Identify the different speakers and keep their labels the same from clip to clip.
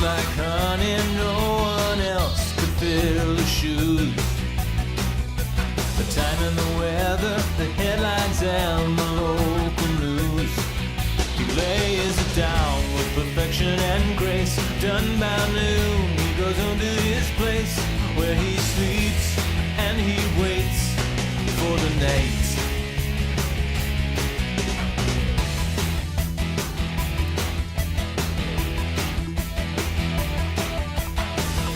Speaker 1: like honey, no one else could fill the shoes. The time and the weather, the headlines and the local news. He lays it down with perfection and grace. Done by noon, he goes on to his place, where he sleeps and he waits for the night.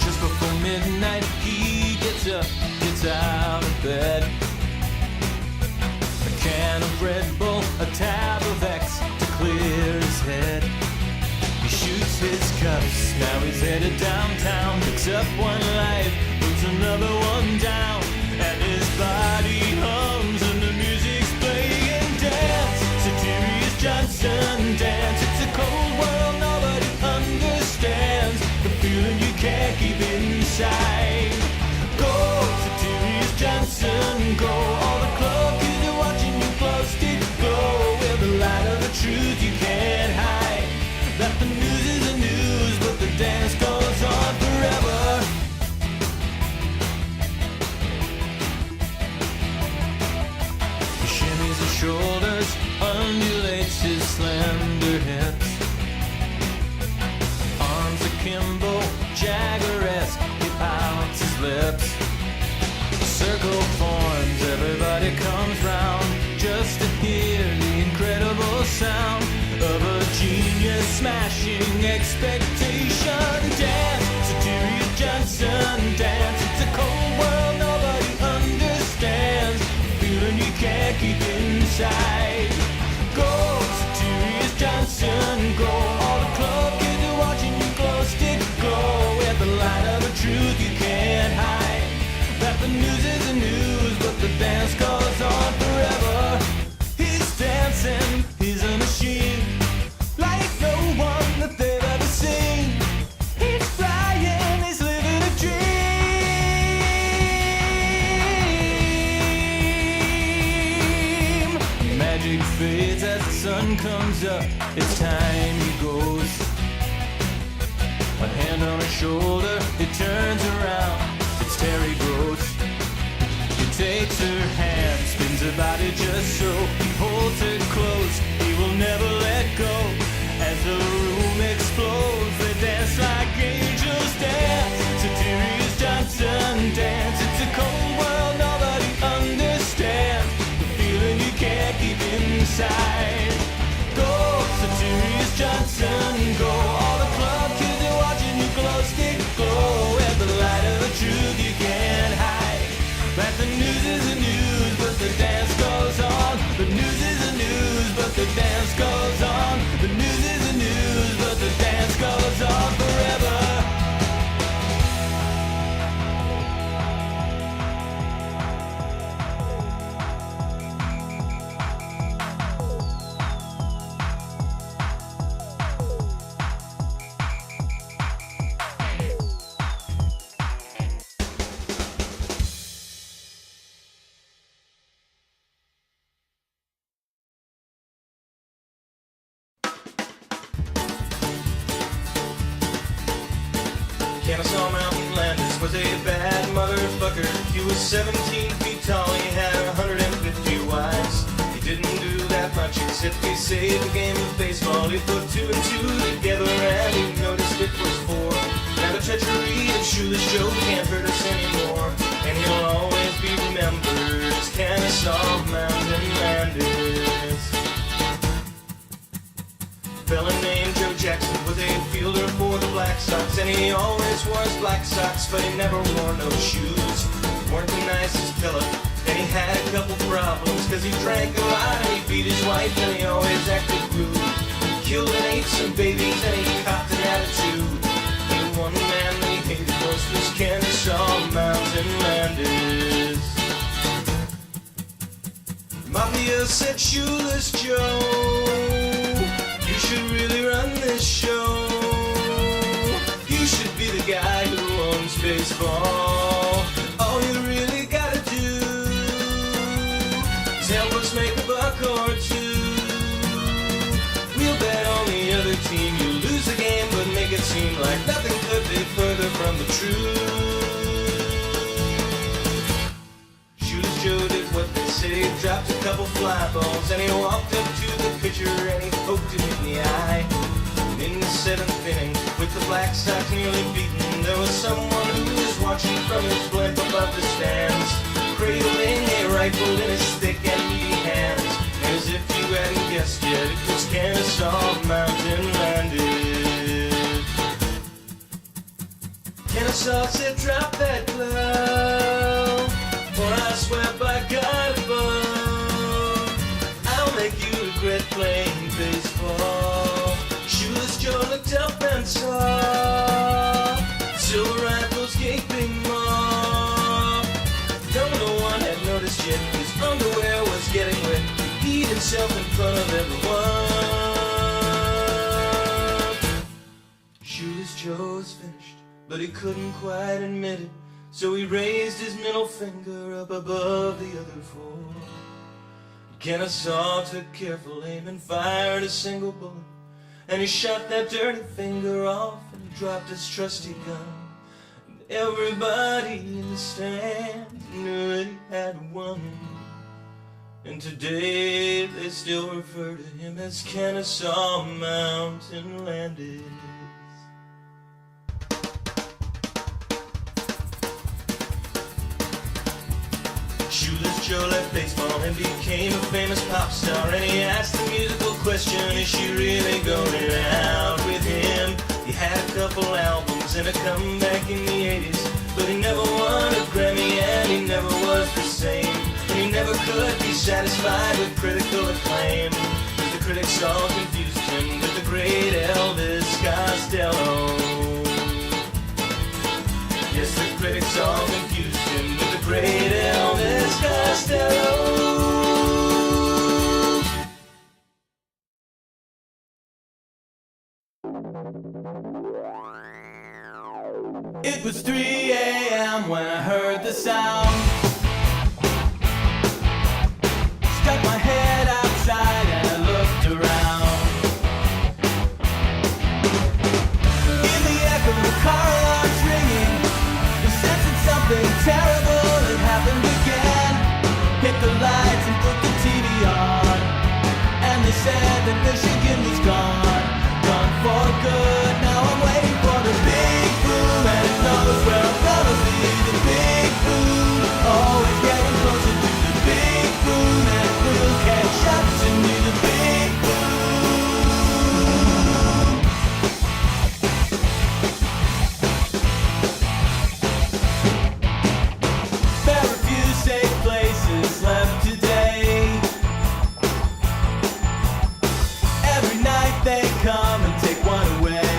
Speaker 1: Just before midnight, he gets up, gets out of bed. A can of Red Bull, a tab of X to clear his head. He shoots his cuffs, now he's headed downtown. Picks up one life, puts another one down, and his body hums and the music's playing. Dance, Satirius Johnson, dance. It's a cold world nobody understands, the feeling you can't keep inside. Go, Satirius Johnson, go. All the club kids are watching you close to glow, with the light of the truth you can't hide. That the news is the news, but the dance goes on forever. He shimmies his shoulders, undulates his slender hips. Arms akimbo, Jagger-esque, he pouts his lips. Circle forms, everybody comes round, just to hear the incredible sound of a genius smashing expectation. Dance, Satirius Johnson, dance. It's a cold world nobody understands, feeling you can't keep inside. Go, Satirius Johnson, go. All the club kids are watching you glow, stick glow, with the light of the truth you can't hide. That the news is the news, but the dance goes on forever. He's dancing, he's a machine, like no one that they've ever seen. He's flying, he's living a dream. Magic fades as the sun comes up, it's time he goes. A hand on her shoulder, it turns around, it's Terry Gross. He takes her hand, spins her body just so. He holds her close, he will never let go. As the room explodes, they dance like angels dance. Satirius Johnson, dance. It's a cold world nobody understands, the feeling you can't keep inside. Go, Satirius Johnson, go. All the club kids are watching you glow, stick glow, at the light of the truth you can't hide. That the news is the news, but the dance goes on. The news is the news, but the dance goes on. The news is the news, but the dance goes on forever.
Speaker 2: Kennesaw Mountain Landis was a bad motherfucker. He was 17 feet tall, he had 150 wives. He didn't do that much except he saved the game of baseball. He put 2 and 2 together and he noticed it was 4. Now the treachery of Shoeless Joe can't hurt us anymore, and he'll always be remembered as Kennesaw Mountain Landis. Fella named Joe Jackson was a fielder for the Black Sox, and he always wore his black socks, but he never wore no shoes. Weren't the nicest fella, and he had a couple problems, cause he drank a lot and he beat his wife and he always acted rude. He killed and ate some babies and he copped an attitude. The one man that he hated most was Kennesaw Mountain Landis. Mafia said, Shoeless Joe, you should really run this show. You should be the guy who owns baseball. All you really gotta do is help us make a buck or two. We'll bet on the other team. You lose the game, but make it seemed like nothing could be further from the truth. Shoeless Joe did what they say, dropped a couple fly balls, and he walked up to the pitcher and he poked him in the eye. In the seventh inning, with the Black Sox nearly beaten, there was someone who was watching from his blimp above the stands, cradling a rifle in his thick and meaty hands. As if you hadn't guessed yet, it was Kennesaw Mountain landed. Kennesaw said, drop that glove, or I swear by God above, I'll make you regret playing baseball. Shoeless Joe looked up and saw silver rifles gaping maw. Though no one had noticed yet, his underwear was getting wet. He peed himself in front of everyone. Shoeless Joe was finished, but he couldn't quite admit it, so he raised his middle finger up above the other four. Kennesaw took careful aim and fired a single bullet, and he shot that dirty finger off and he dropped his trusty gun. And everybody in the stands knew that he had won. And today they still refer to him as Kennesaw Mountain Landis. Shoeless Joe left baseball and became a famous pop star, and he asked the musical question, is she really going out with him? He had a couple albums and a comeback in the 80s, but he never won a Grammy and he never was the same. And he never could be satisfied with critical acclaim, 'cause the critics all confused him with the great Elvis Costello. Yes, the critics all confused him with the great Elvis Costello. It was 3 a.m. when I heard the sound. Stuck my head outside and I looked around. In the echo, the car alarms ringing, the sense that something terrible had happened again. Hit the lights and put the TV on, and they said that Michigan was gone, gone for good. Now I'm waiting for the big boom, and it knows where I'm gonna be. The big boom, always getting closer to the big boom, and it will catch up to me. The big boom. Very few safe places left today. Every night they come and take one away.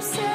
Speaker 3: yourself.